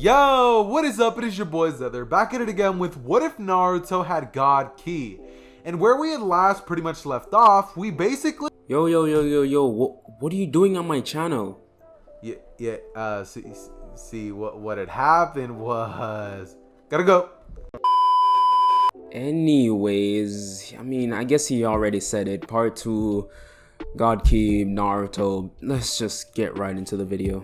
Yo, what is up? It is your boy Zether, back at it again with What If Naruto Had God Key? And where we had last pretty much left off, we basically... Yo, what are you doing on my channel? See what had happened was... Gotta go. Anyways, I guess he already said it. Part 2, God Key, Naruto. Let's just get right into the video.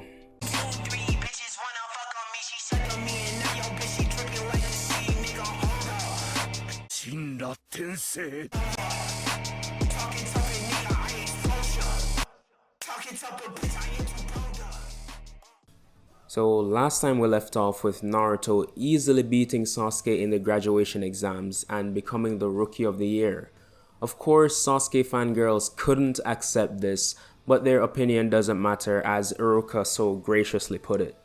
So last time we left off with Naruto easily beating Sasuke in the graduation exams and becoming the Rookie of the Year. Of course, Sasuke fangirls couldn't accept this, but their opinion doesn't matter, as Iruka so graciously put it.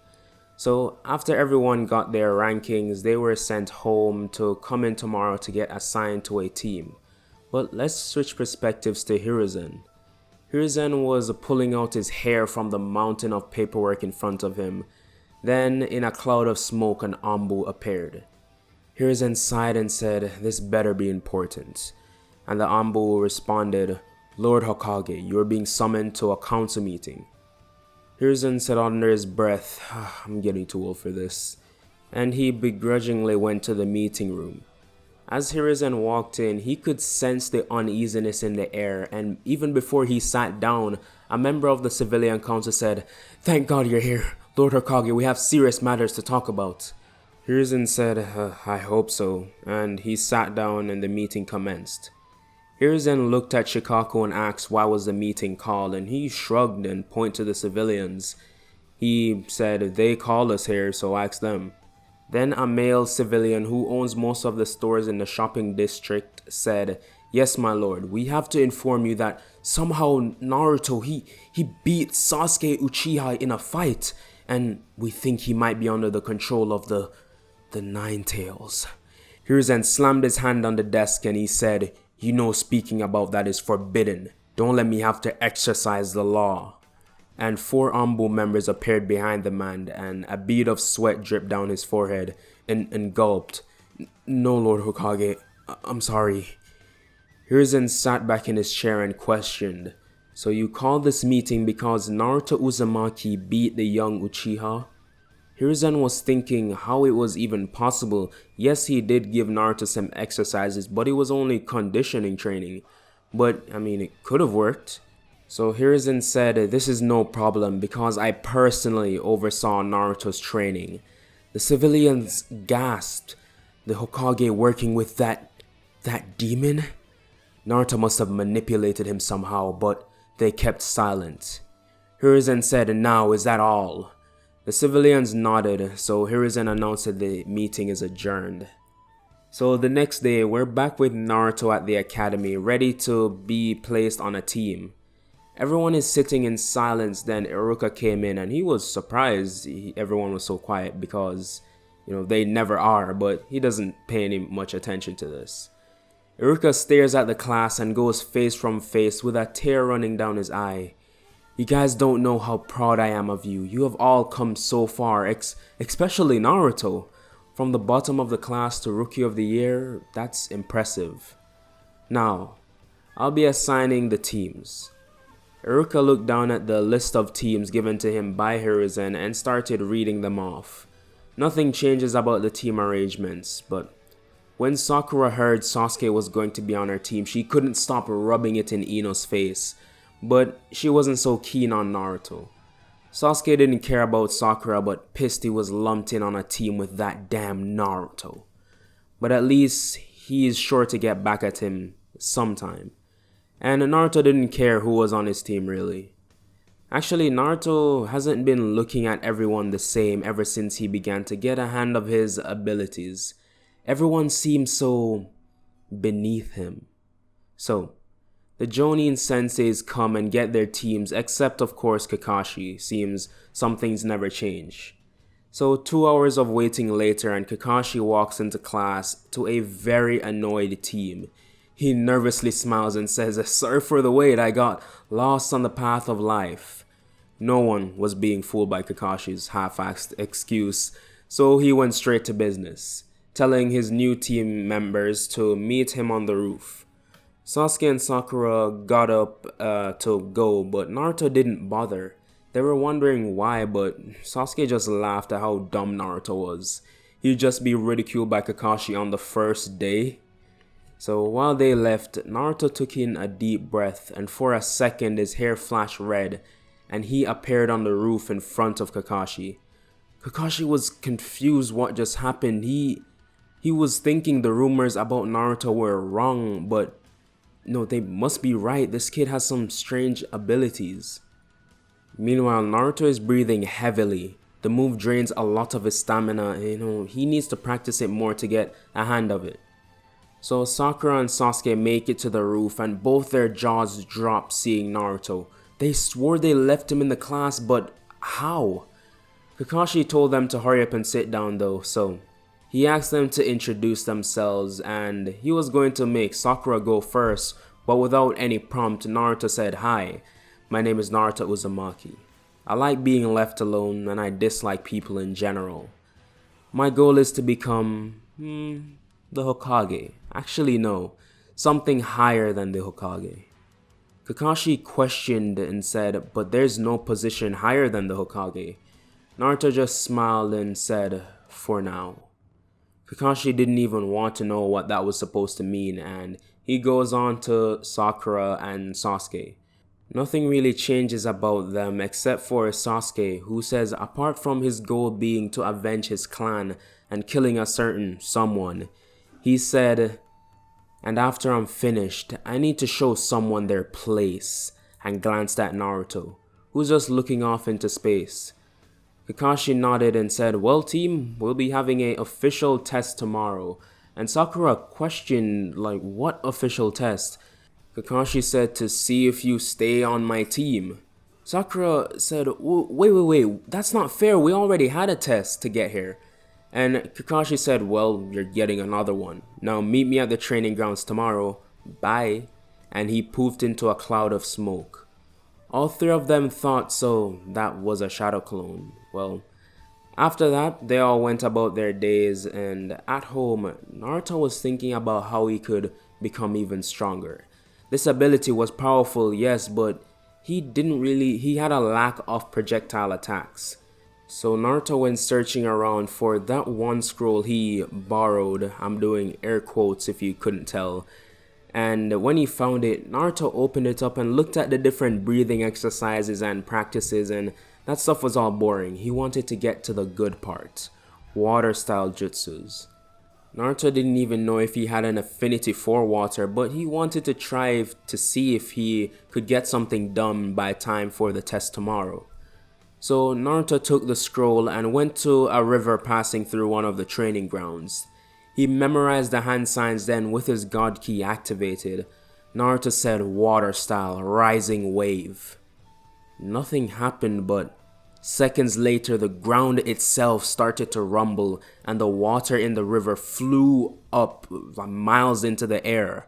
So after everyone got their rankings, they were sent home to come in tomorrow to get assigned to a team. But let's switch perspectives to Hiruzen. Hiruzen was pulling out his hair from the mountain of paperwork in front of him. Then, in a cloud of smoke, an Anbu appeared. Hiruzen sighed and said, "This better be important." And the Anbu responded, "Lord Hokage, you are being summoned to a council meeting." Hiruzen said under his breath, "I'm getting too old for this." And he begrudgingly went to the meeting room. As Hiruzen walked in, he could sense the uneasiness in the air, and even before he sat down, a member of the civilian council said, "Thank God you're here. Lord Hokage, we have serious matters to talk about." Hiruzen said, "I hope so," and he sat down and the meeting commenced. Hiruzen looked at Shikaku and asked why was the meeting called, and he shrugged and pointed to the civilians. He said, "They called us here, so ask them." Then a male civilian who owns most of the stores in the shopping district said, "Yes, my lord, we have to inform you that somehow Naruto, he beat Sasuke Uchiha in a fight, and we think he might be under the control of the Nine Tails." Hiruzen slammed his hand on the desk and he said, "You know speaking about that is forbidden. Don't let me have to exercise the law." And 4 Anbu members appeared behind the man, and a bead of sweat dripped down his forehead, and gulped. "No, Lord Hokage, I'm sorry." Hiruzen sat back in his chair and questioned, "So you called this meeting because Naruto Uzumaki beat the young Uchiha?" Hiruzen was thinking how it was even possible. Yes, he did give Naruto some exercises, but it was only conditioning training. But, it could have worked. So Hiruzen said, "This is no problem because I personally oversaw Naruto's training." The civilians gasped. The Hokage working with that demon? Naruto must have manipulated him somehow, but they kept silent. Hiruzen said, "Now, is that all?" The civilians nodded, so Hiruzen announced that the meeting is adjourned. So the next day, we're back with Naruto at the academy, ready to be placed on a team. Everyone is sitting in silence. Then Iruka came in and he was surprised everyone was so quiet because, they never are, but he doesn't pay any much attention to this. Iruka stares at the class and goes face from face with a tear running down his eye. "You guys don't know how proud I am of you. You have all come so far, especially Naruto. From the bottom of the class to Rookie of the Year, that's impressive. Now, I'll be assigning the teams." Iruka looked down at the list of teams given to him by Hiruzen and started reading them off. Nothing changes about the team arrangements, but when Sakura heard Sasuke was going to be on her team, she couldn't stop rubbing it in Ino's face, but she wasn't so keen on Naruto. Sasuke didn't care about Sakura, but pissed he was lumped in on a team with that damn Naruto. But at least he is sure to get back at him sometime. And Naruto didn't care who was on his team really. Actually, Naruto hasn't been looking at everyone the same ever since he began to get a hand of his abilities. Everyone seems so beneath him. So, the Jonin senseis come and get their teams, except of course Kakashi. Seems some things never change. So 2 hours of waiting later and Kakashi walks into class to a very annoyed team. He nervously smiles and says, "Sorry for the wait, I got lost on the path of life." No one was being fooled by Kakashi's half-assed excuse. So he went straight to business, telling his new team members to meet him on the roof. Sasuke and Sakura got up to go, but Naruto didn't bother. They were wondering why, but Sasuke just laughed at how dumb Naruto was. He'd just be ridiculed by Kakashi on the first day. So while they left, Naruto took in a deep breath, and for a second his hair flashed red, and he appeared on the roof in front of Kakashi. Kakashi was confused what just happened. He was thinking the rumors about Naruto were wrong, but no, they must be right. This kid has some strange abilities. Meanwhile, Naruto is breathing heavily. The move drains a lot of his stamina, and he needs to practice it more to get a hand of it. So Sakura and Sasuke make it to the roof, and both their jaws drop seeing Naruto. They swore they left him in the class, but how? Kakashi told them to hurry up and sit down though, so he asked them to introduce themselves, and he was going to make Sakura go first, but without any prompt, Naruto said, "Hi, my name is Naruto Uzumaki. I like being left alone, and I dislike people in general. My goal is to become, the Hokage. Actually, no, something higher than the Hokage." Kakashi questioned and said, "But there's no position higher than the Hokage." Naruto just smiled and said, "For now." Kakashi didn't even want to know what that was supposed to mean, and he goes on to Sakura and Sasuke. Nothing really changes about them except for Sasuke, who says apart from his goal being to avenge his clan and killing a certain someone, he said, "And after I'm finished, I need to show someone their place," and glanced at Naruto, who's just looking off into space. Kakashi nodded and said, "Well team, we'll be having an official test tomorrow." And Sakura questioned, like, what official test? Kakashi said, "To see if you stay on my team." Sakura said, wait, that's not fair, we already had a test to get here." And Kakashi said, "Well, you're getting another one. Now meet me at the training grounds tomorrow. Bye." And he poofed into a cloud of smoke. All three of them thought so that was a shadow clone. Well, after that, they all went about their days, and at home, Naruto was thinking about how he could become even stronger. This ability was powerful, yes, but he had a lack of projectile attacks. So Naruto went searching around for that one scroll he borrowed. I'm doing air quotes if you couldn't tell. And when he found it, Naruto opened it up and looked at the different breathing exercises and practices, and that stuff was all boring. He wanted to get to the good part. Water style jutsus. Naruto didn't even know if he had an affinity for water, but he wanted to try to see if he could get something done by time for the test tomorrow. So Naruto took the scroll and went to a river passing through one of the training grounds. He memorized the hand signs, then with his God Ki activated, Naruto said water style, rising wave. Nothing happened, but seconds later the ground itself started to rumble and the water in the river flew up miles into the air.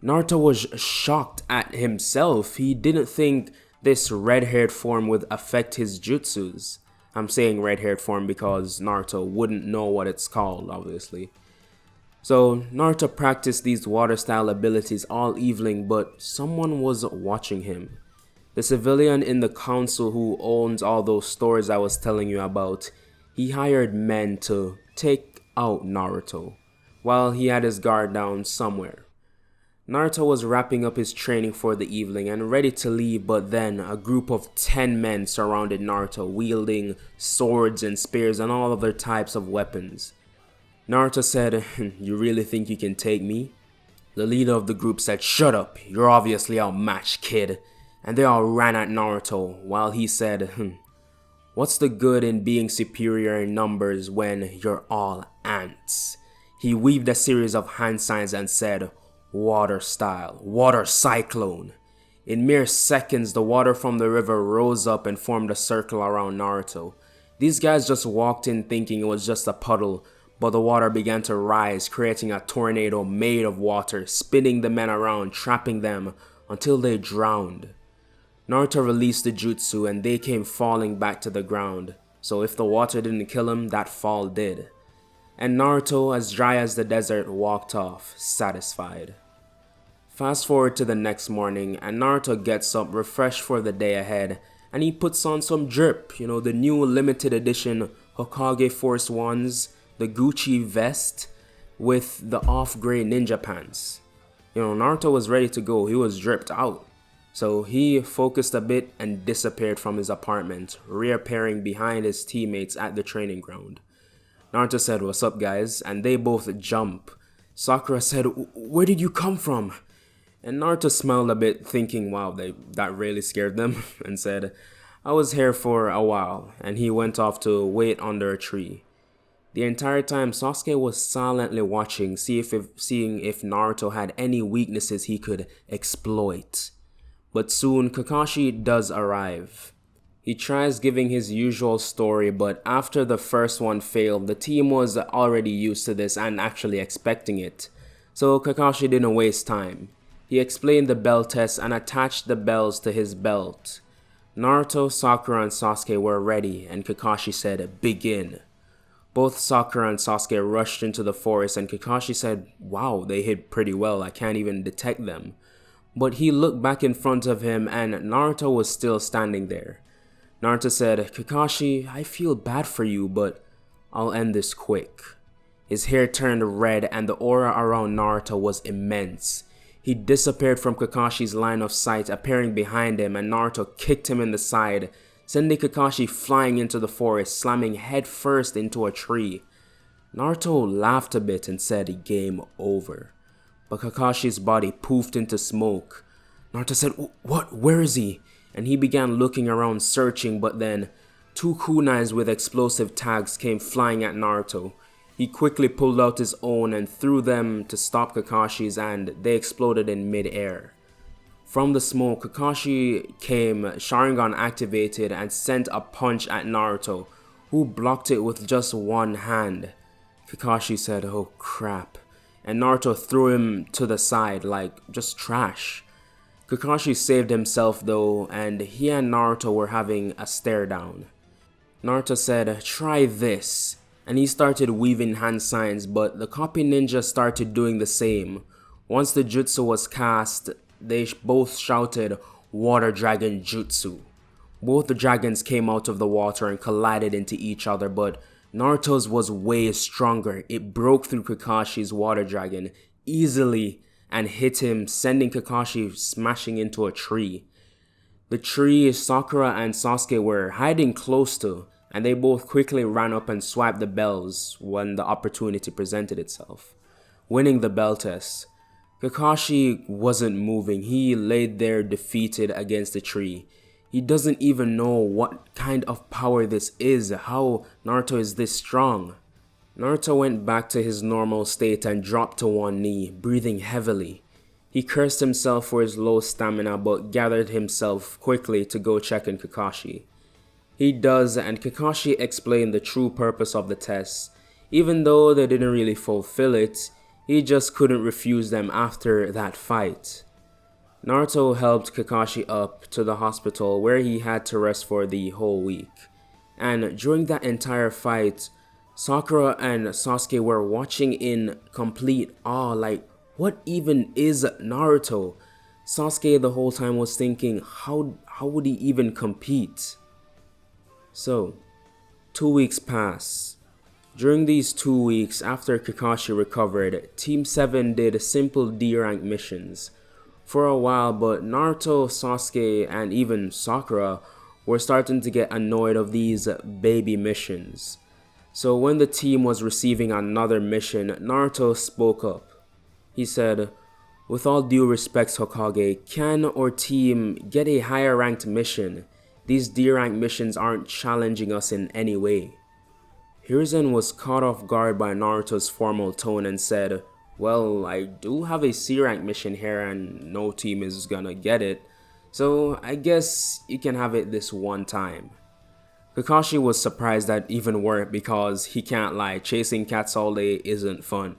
Naruto was shocked at himself. He didn't think this red-haired form would affect his jutsus. I'm saying red-haired form because Naruto wouldn't know what it's called, obviously. So Naruto practiced these water style abilities all evening, but someone was watching him. The civilian in the council who owns all those stores I was telling you about, he hired men to take out Naruto while he had his guard down somewhere. Naruto was wrapping up his training for the evening and ready to leave, but then a group of 10 men surrounded Naruto, wielding swords and spears and all other types of weapons. Naruto said, "You really think you can take me?" The leader of the group said, "Shut up, you're obviously outmatched, kid." And they all ran at Naruto while he said, "What's the good in being superior in numbers when you're all ants?" He weaved a series of hand signs and said, "Water style, water cyclone." In mere seconds, the water from the river rose up and formed a circle around Naruto. These guys just walked in thinking it was just a puddle, but the water began to rise, creating a tornado made of water, spinning the men around, trapping them until they drowned. Naruto released the jutsu and they came falling back to the ground. So if the water didn't kill him, that fall did. And Naruto, as dry as the desert, walked off, satisfied. Fast forward to the next morning, and Naruto gets up refreshed for the day ahead, and he puts on some drip, the new limited edition Hokage Force ones, the Gucci vest with the off-gray ninja pants. Naruto was ready to go, he was dripped out. So he focused a bit and disappeared from his apartment, reappearing behind his teammates at the training ground. Naruto said, "What's up, guys?" And they both jump. Sakura said, "Where did you come from?" And Naruto smiled a bit, thinking, wow, that really scared them, and said, "I was here for a while," and he went off to wait under a tree. The entire time, Sasuke was silently watching, seeing if Naruto had any weaknesses he could exploit. But soon, Kakashi does arrive. He tries giving his usual story, but after the first one failed, the team was already used to this and actually expecting it. So Kakashi didn't waste time. He explained the bell test and attached the bells to his belt. Naruto, Sakura, and Sasuke were ready, and Kakashi said, "Begin." Both Sakura and Sasuke rushed into the forest, and Kakashi said, "Wow, they hid pretty well, I can't even detect them." But he looked back in front of him, and Naruto was still standing there. Naruto said, "Kakashi, I feel bad for you, but I'll end this quick." His hair turned red, and the aura around Naruto was immense. He disappeared from Kakashi's line of sight, appearing behind him, and Naruto kicked him in the side, sending Kakashi flying into the forest, slamming head first into a tree. Naruto laughed a bit and said, "Game over." But Kakashi's body poofed into smoke. Naruto said, "What? Where is he?" And he began looking around searching, but then 2 kunais with explosive tags came flying at Naruto. He quickly pulled out his own and threw them to stop Kakashi's, and they exploded in mid-air. From the smoke, Kakashi came, Sharingan activated, and sent a punch at Naruto, who blocked it with just one hand. Kakashi said, "Oh crap," and Naruto threw him to the side like just trash. Kakashi saved himself though, and he and Naruto were having a stare down. Naruto said, "Try this," and he started weaving hand signs, but the copy ninja started doing the same. Once the jutsu was cast, they both shouted, "Water Dragon Jutsu." Both the dragons came out of the water and collided into each other, but Naruto's was way stronger. It broke through Kakashi's water dragon easily and hit him, sending Kakashi smashing into a tree. The tree Sakura and Sasuke were hiding close to, and they both quickly ran up and swiped the bells when the opportunity presented itself, winning the bell test. Kakashi wasn't moving. He laid there defeated against the tree. He doesn't even know what kind of power this is, how Naruto is this strong. Naruto went back to his normal state and dropped to one knee, breathing heavily. He cursed himself for his low stamina, but gathered himself quickly to go check on Kakashi. He does, and Kakashi explained the true purpose of the test. Even though they didn't really fulfill it, he just couldn't refuse them after that fight. Naruto helped Kakashi up to the hospital where he had to rest for the whole week. And during that entire fight, Sakura and Sasuke were watching in complete awe, like, what even is Naruto? Sasuke the whole time was thinking, how would he even compete? So, 2 weeks pass. During these 2 weeks after Kakashi recovered, Team 7 did simple D-rank missions for a while, but Naruto, Sasuke, and even Sakura were starting to get annoyed of these baby missions. So when the team was receiving another mission, Naruto spoke up. He said, "With all due respect, Hokage, can our team get a higher ranked mission? These D-rank missions aren't challenging us in any way." Hiruzen was caught off guard by Naruto's formal tone and said, "Well, I do have a C-rank mission here and no team is gonna get it, so I guess you can have it this one time." Kakashi was surprised that even worked because he can't lie, chasing cats all day isn't fun.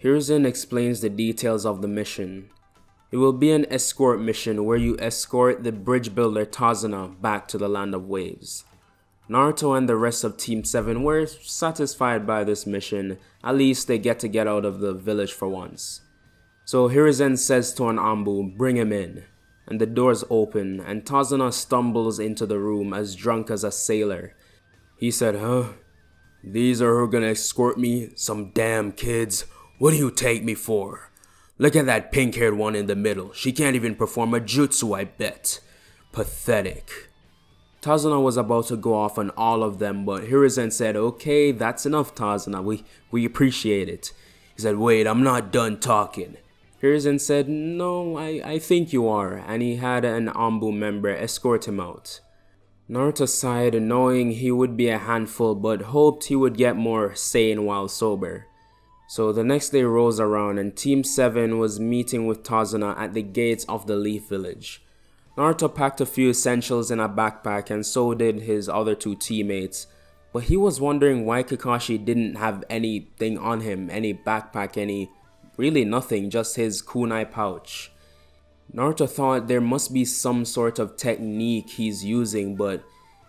Hiruzen explains the details of the mission. It will be an escort mission where you escort the bridge builder Tazuna back to the Land of Waves. Naruto and the rest of Team 7 were satisfied by this mission. At least they get to get out of the village for once. So Hiruzen says to an Anbu, bring him in. And the doors open and Tazuna stumbles into the room as drunk as a sailor. He said, huh? These are who gonna escort me? Some damn kids. What do you take me for? Look at that pink-haired one in the middle. She can't even perform a jutsu, I bet. Pathetic. Tazuna was about to go off on all of them, but Hiruzen said, okay, that's enough, Tazuna. We appreciate it. He said, wait, I'm not done talking. Hiruzen said, no, I think you are, and he had an Anbu member escort him out. Naruto sighed, knowing he would be a handful, but hoped he would get more sane while sober. So the next day rolls around and Team 7 was meeting with Tazuna at the gates of the Leaf Village. Naruto packed a few essentials in a backpack and so did his other two teammates, but he was wondering why Kakashi didn't have anything on him, any backpack, really nothing, just his kunai pouch. Naruto thought there must be some sort of technique he's using, but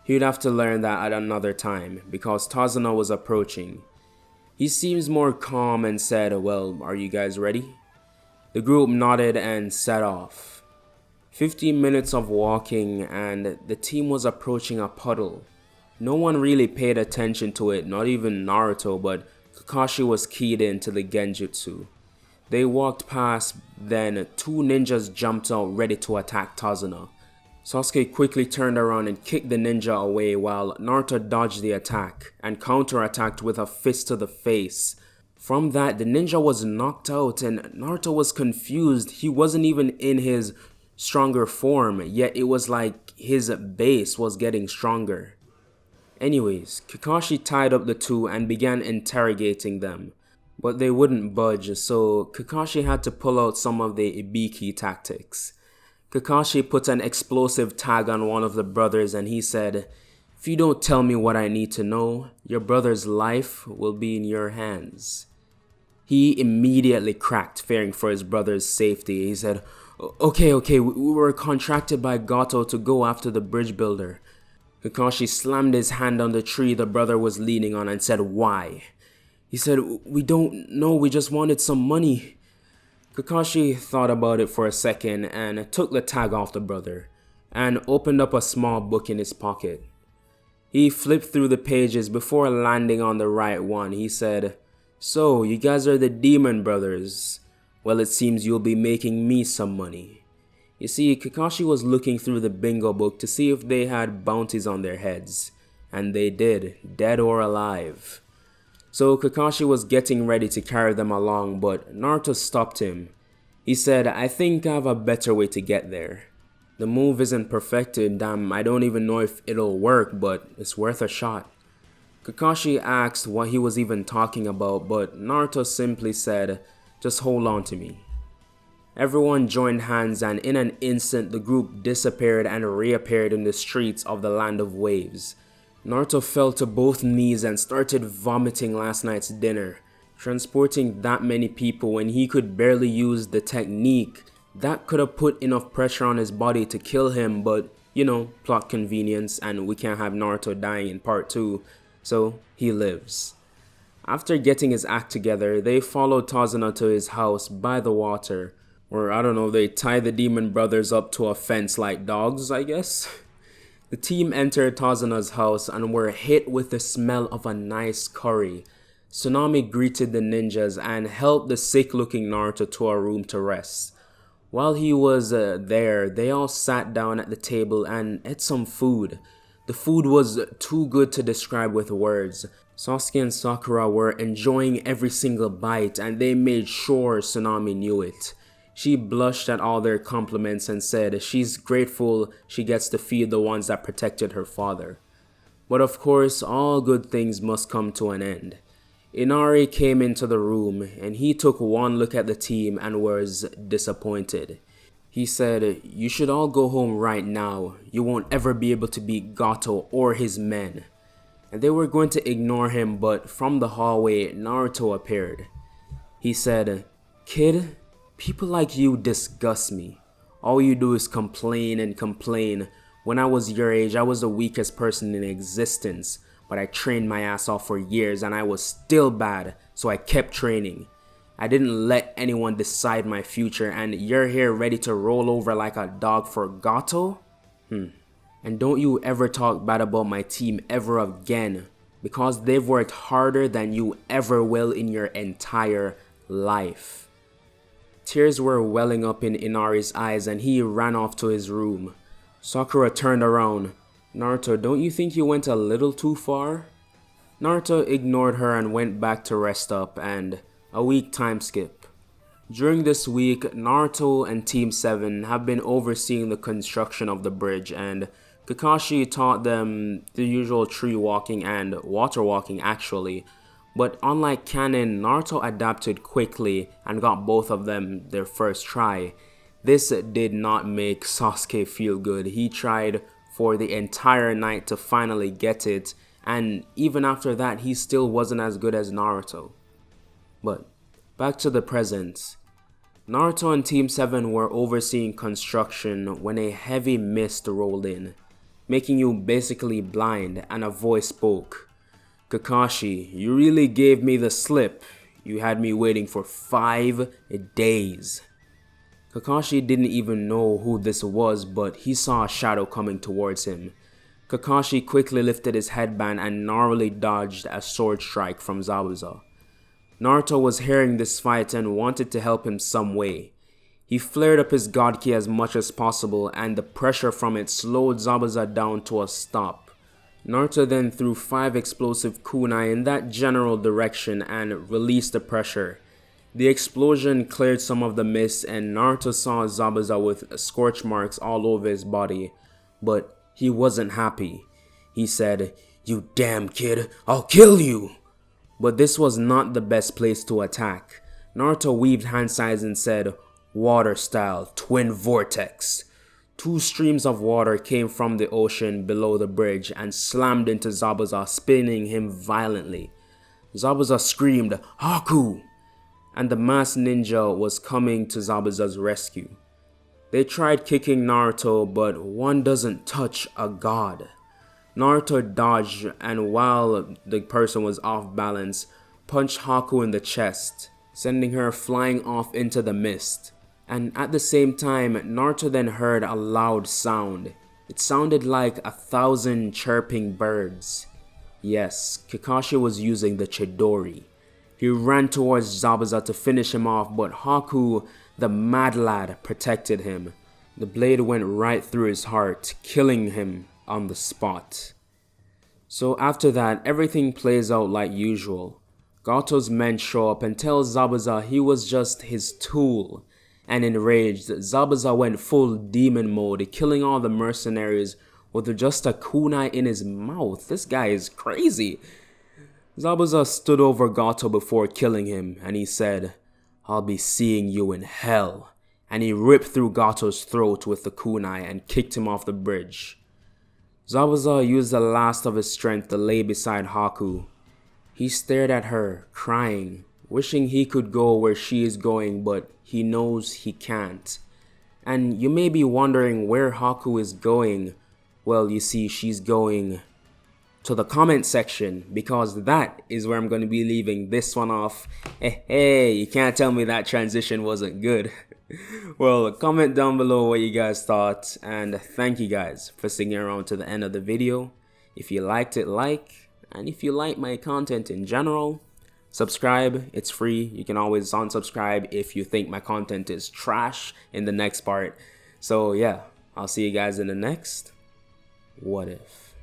he'd have to learn that at another time because Tazuna was approaching. He seems more calm and said, well, are you guys ready? The group nodded and set off. 15 minutes of walking and the team was approaching a puddle. No one really paid attention to it, not even Naruto, but Kakashi was keyed into the genjutsu. They walked past, then two ninjas jumped out ready to attack Tazuna. Sasuke quickly turned around and kicked the ninja away while Naruto dodged the attack and counterattacked with a fist to the face. From that, the ninja was knocked out and Naruto was confused. He wasn't even in his stronger form, yet it was like his base was getting stronger. Anyways, Kakashi tied up the two and began interrogating them, but they wouldn't budge, so Kakashi had to pull out some of the Ibiki tactics. Kakashi put an explosive tag on one of the brothers and he said, if you don't tell me what I need to know, your brother's life will be in your hands. He immediately cracked, fearing for his brother's safety. He said, okay, we were contracted by Gato to go after the bridge builder. Kakashi slammed his hand on the tree the brother was leaning on and said, why? He said, we don't know, we just wanted some money. Kakashi thought about it for a second and took the tag off the brother and opened up a small book in his pocket. He flipped through the pages before landing on the right one. He said, so you guys are the Demon Brothers. Well, it seems you'll be making me some money. You see, Kakashi was looking through the bingo book to see if they had bounties on their heads. And they did, dead or alive. So Kakashi was getting ready to carry them along, but Naruto stopped him. He said, I think I have a better way to get there. The move isn't perfected, damn, I don't even know if it'll work, but it's worth a shot. Kakashi asked what he was even talking about, but Naruto simply said, just hold on to me. Everyone joined hands and in an instant the group disappeared and reappeared in the streets of the Land of Waves. Naruto fell to both knees and started vomiting last night's dinner. Transporting that many people when he could barely use the technique, that could have put enough pressure on his body to kill him, but you know, plot convenience and we can't have Naruto dying in part 2, so he lives. After getting his act together, they followed Tazuna to his house by the water. Or I don't know, they tied the Demon Brothers up to a fence like dogs, I guess. The team entered Tazuna's house and were hit with the smell of a nice curry. Tsunami greeted the ninjas and helped the sick-looking Naruto to a room to rest. While he was there, they all sat down at the table and ate some food. The food was too good to describe with words. Sasuke and Sakura were enjoying every single bite and they made sure Tsunami knew it. She blushed at all their compliments and said she's grateful she gets to feed the ones that protected her father. But of course, all good things must come to an end. Inari came into the room and he took one look at the team and was disappointed. He said, you should all go home right now. You won't ever be able to beat Gato or his men. And they were going to ignore him, but from the hallway, Naruto appeared. He said, kid, people like you disgust me. All you do is complain and complain, When I was your age, I was the weakest person in existence, but I trained my ass off for years and I was still bad, so I kept training. I didn't let anyone decide my future, and you're here ready to roll over like a dog for Gato? And don't you ever talk bad about my team ever again, because they've worked harder than you ever will in your entire life. Tears were welling up in Inari's eyes and he ran off to his room. Sakura turned around. Naruto, don't you think you went a little too far? Naruto ignored her and went back to rest up, and a week time skip. During this week, Naruto and Team 7 have been overseeing the construction of the bridge, and Kakashi taught them the usual tree walking and water walking actually. But unlike canon, Naruto adapted quickly and got both of them their first try. This did not make Sasuke feel good. He tried for the entire night to finally get it, and even after that he still wasn't as good as Naruto. But back to the present. Naruto and Team 7 were overseeing construction when a heavy mist rolled in, making you basically blind, and a voice spoke. Kakashi, you really gave me the slip. You had me waiting for 5 days. Kakashi didn't even know who this was, but he saw a shadow coming towards him. Kakashi quickly lifted his headband and narrowly dodged a sword strike from Zabuza. Naruto was hearing this fight and wanted to help him some way. He flared up his god ki as much as possible, and the pressure from it slowed Zabuza down to a stop. Naruto then threw 5 explosive kunai in that general direction and released the pressure. The explosion cleared some of the mist and Naruto saw Zabuza with scorch marks all over his body, but he wasn't happy. He said, "You damn kid, I'll kill you!" But this was not the best place to attack. Naruto weaved hand signs and said, "Water style, twin vortex." 2 streams of water came from the ocean below the bridge and slammed into Zabuza, spinning him violently. Zabuza screamed, "Haku!" and the masked ninja was coming to Zabuza's rescue. They tried kicking Naruto, but one doesn't touch a god. Naruto dodged, and while the person was off balance, punched Haku in the chest, sending her flying off into the mist. And at the same time, Naruto then heard a loud sound. It sounded like 1,000 chirping birds. Yes, Kakashi was using the Chidori. He ran towards Zabuza to finish him off, but Haku, the mad lad, protected him. The blade went right through his heart, killing him on the spot. So after that, everything plays out like usual. Gato's men show up and tell Zabuza he was just his tool. And enraged, Zabuza went full demon mode, killing all the mercenaries with just a kunai in his mouth. This guy is crazy. Zabuza stood over Gato before killing him, and he said, "I'll be seeing you in hell." And he ripped through Gato's throat with the kunai and kicked him off the bridge. Zabuza used the last of his strength to lay beside Haku. He stared at her, crying, wishing he could go where she is going, but he knows he can't. And you may be wondering where Haku is going. Well, you see, she's going to the comment section, because that is where I'm going to be leaving this one off. Hey, you can't tell me that transition wasn't good. Well, comment down below what you guys thought, and thank you guys for sticking around to the end of the video. If you liked it, like, and if you like my content in general, subscribe. It's free. You can always unsubscribe if you think my content is trash in the next part. So yeah, I'll see you guys in the next What If.